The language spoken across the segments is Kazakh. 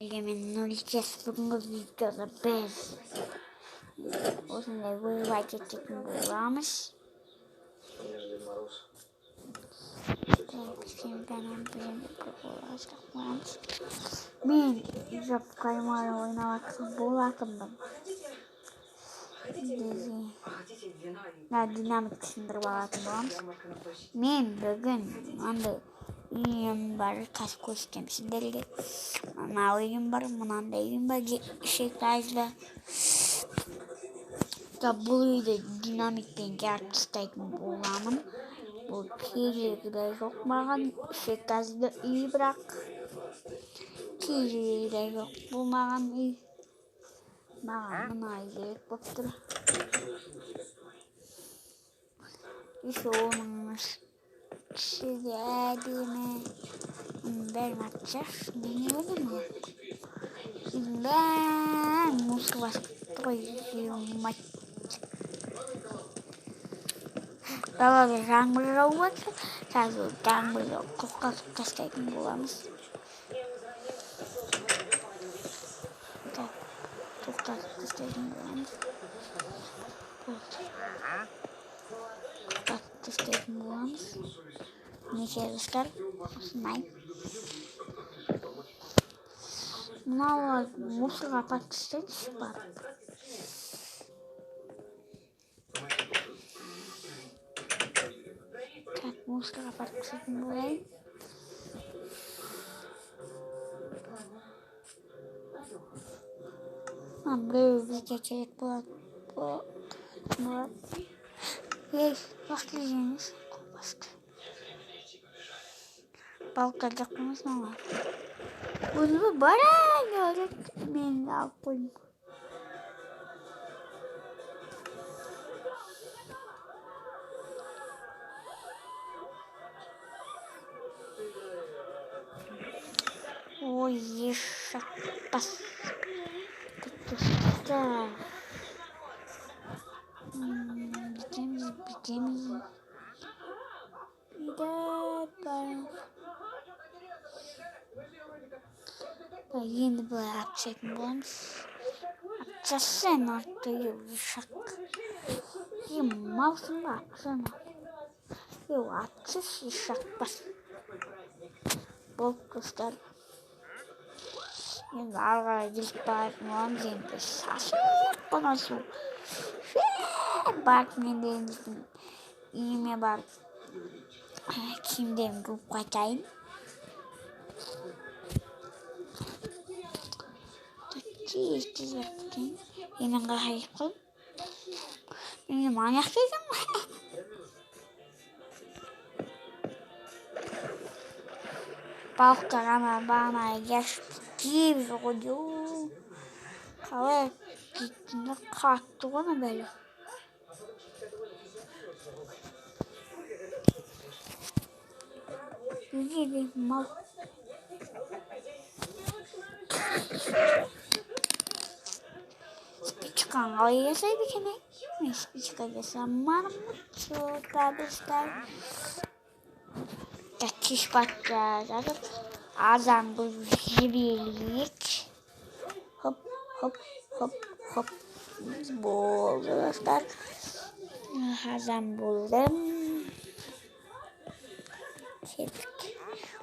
Egemen'in olacağız. Бүгінгі videoda biz осындай ойбай кететін боламыз. Мен ижап каймай ойнап болатынмын. Динамик түсіндіріп алатын боламыз. Мен бүгін мынандай үйім бар, қасып көрсетем сіздерге. Мына үйім бар, мынандай үйім бар, шектайзда. Бұл үйді динамикпен жарып тастайтын боламын. Бұл керегі де жоқ маған. Шектайзда үй, бірақ керегі де жоқ бұл маған үй. Маған мына үй керек болып тұр. Еще оның ішіде әдемі бәрін атшаш, неге өлім ме? Бәрін мусор басып қой, жиылмайды. Далада жаңбыр жауып жатыр. Қазір жаңбырды қоққатып тастайтын боламыз. Тоқтатып тастайтын боламыз. Тоқтатып тастайтын боламыз. Неше достар, осындай. Мынау мусорға апарып тастайыншы барып. Мусорға апарып тастайтын болайын. Біреу бізге керек болады. Ей, уақыт жеңіз қолбасты. Балықтар жоқ қоймыз мама. Өзімі бараң өрек мен алып қойдым. Ой, ешақпас. Тұтыстар. Бітеміз. Үйдәп барым. Енді бұлай атшайтын боламыз. Атшасын атты ешақ. Малсың ба атшын ал. Атшыс ешақпас. Болып көстер. Енді арғара келіп баратын боламыз. Енді шашық қана су. Барып мен де үйіме барып киімдерімді жуып қайтайын. Емен қағайып қой. Мен маньяқ дейсің ба? Балықтар бана кешіп кеп жоғыды. Қалай кеттіңді қатты ғана бәлі. Үйге де мал. Спичканы қалай жасайды екен? Мен спичка жасамадым. Достар. Кеш батта жатыр. Азан бұл жібелейік. Хоп. Болды достар. Азан болдым. Кеттік.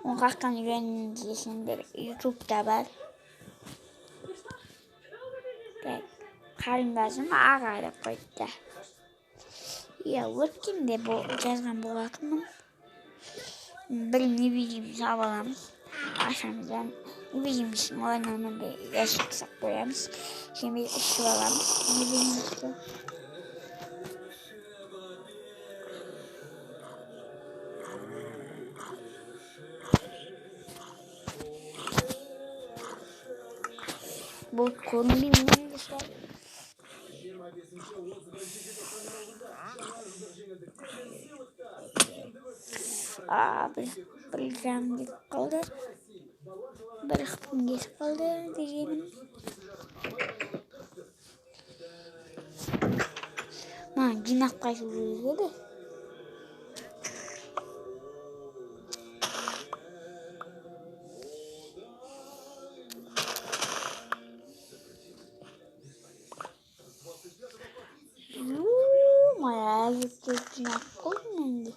Оны қақтан үйреніңіз десеңдер ютубта бар. Қарындасым аға деп қойды. Өткенде жазған болатынмын. Бір невидиміс аламыз. Ашамыздан невидимісін ойнауынан ящик сақ қоямыз. Және ішіп аламыз невидимісті. Бұл көрінбеймін достар. Бір жам кетіп қалды. Бір қыпым кетіп қалды дегенім. Маған жинап қайту керек еді. Nakul mıydı?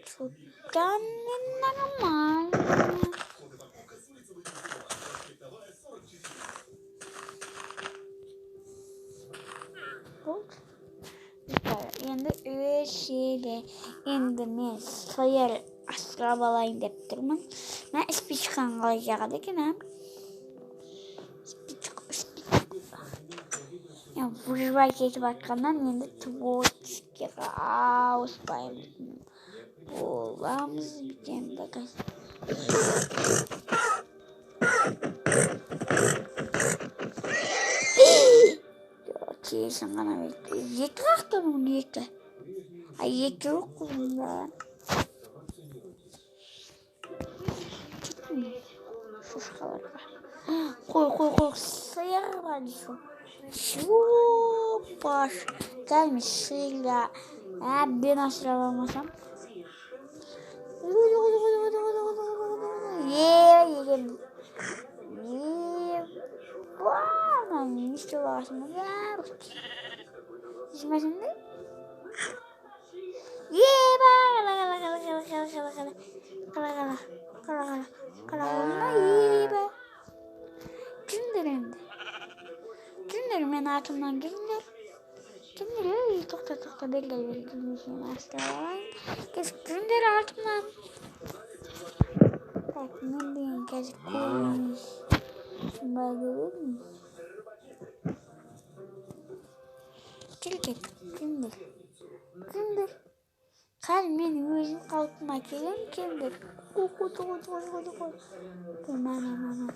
Sultan normal. Endi öşede endi men soyar asra balayın dep turman. Men ispi chiqqanga jag'da ekanam. Ya vurvay ketib atgandan endi tvochkaga auspaymiz. Olamiz ekan bakas. Kesin qana yetti vaqtdan uni yetti. Ay yetti yo'q qo'limda. Şuşkalarga. Koy sıyırma diyor. Şu baş gelmiş sıyla. Ben aşılamasam. Yedim. Bana işte başıma geldi. İsmi şimdi? Kimdir men altımdan kimdir? Kimdir? Tokta belli kimdir altımdan? Bak ne diyeyim gezip koymuş. Bak görür mü? Kimdir? Kalbin yüzün kalkmak için kimdir? Koy. Mana.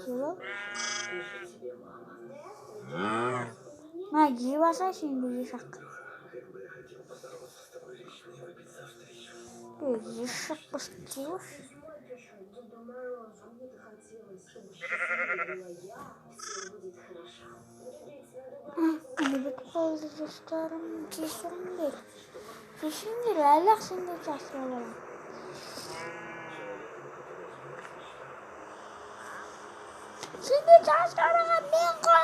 Cevap. Magi basa şimdi yasak. Yasak basıyor. Hani bir fazla dostlarım kesindir. Allah şimdi çaştıralım. Şimdi çaştıralım ben koy.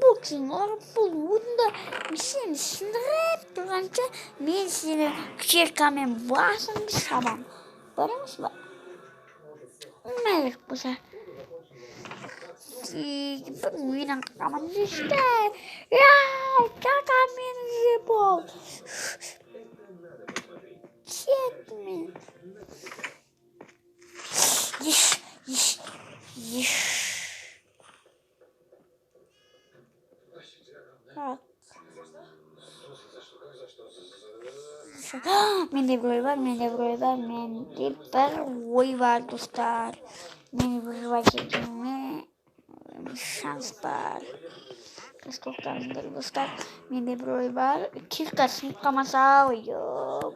Boxing or bunda seni sindirip durunca men seni çirkamen basın bir sabam. Barımız var. Ne yapıyorsa? Bugün kaman işte. Ya kakamen yebol. Çekme. Yiş. Mende bir oy var dostlar. Mende bir oy çekime şans var. Kız doktorlar dostlar. Mende bir oy var. Kirkasın kamasa oyum.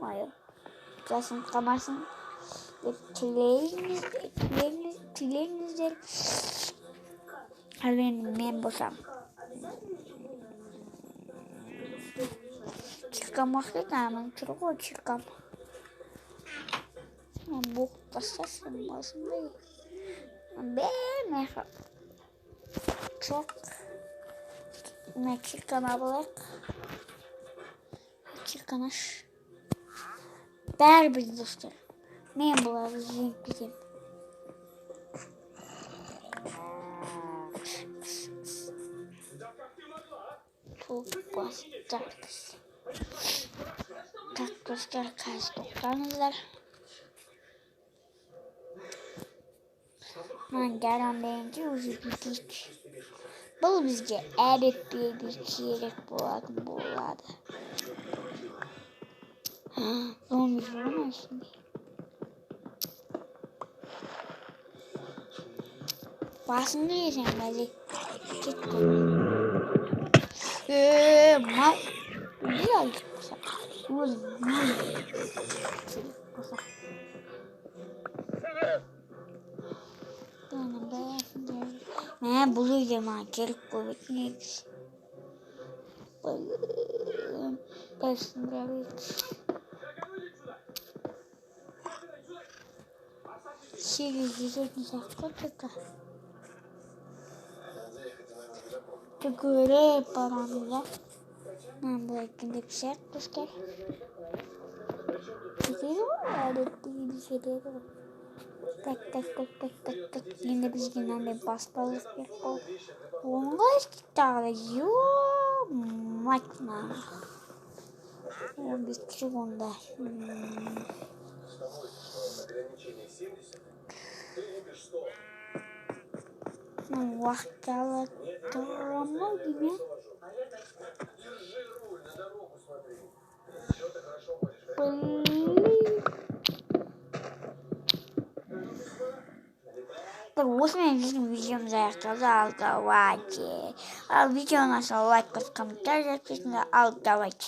Kirkasın kamasın. Tileyinizdir. Men bosam. Çıkamak da çok çıkam. Bu pasasın basın. Ben çok çıkana bırak. Çıkanaş. Berbiz dostlar. Men bular bizim. Çok bastırız. Tak dostlar kaç doktorlar. Hangi deyince üzüldük. Бұл бізге әріппеге керек болатын болады. Зомби бар ма ішінде? Басыңды жесең бәле. Кетті. Мынау не алып болса? Бұл үйде маған керек болып негіз. Сегіз жететін саққа тұта. Түгіріп барамыз да. Мен бұл екінде пішек құскер. Кетеді ғой, әдетті еді кетеді ғой. Так. Енді бізге мынандай баспалық керек қой. Онға істейді тағы да. Мать мама. 15 секунда. Уақытты алады тұрамау дейме? Осымен біздің видеомыз аяқталды. Ал давайте. Ал видеоны лайк, комментарий жазып кетіңдер. Ал давайте.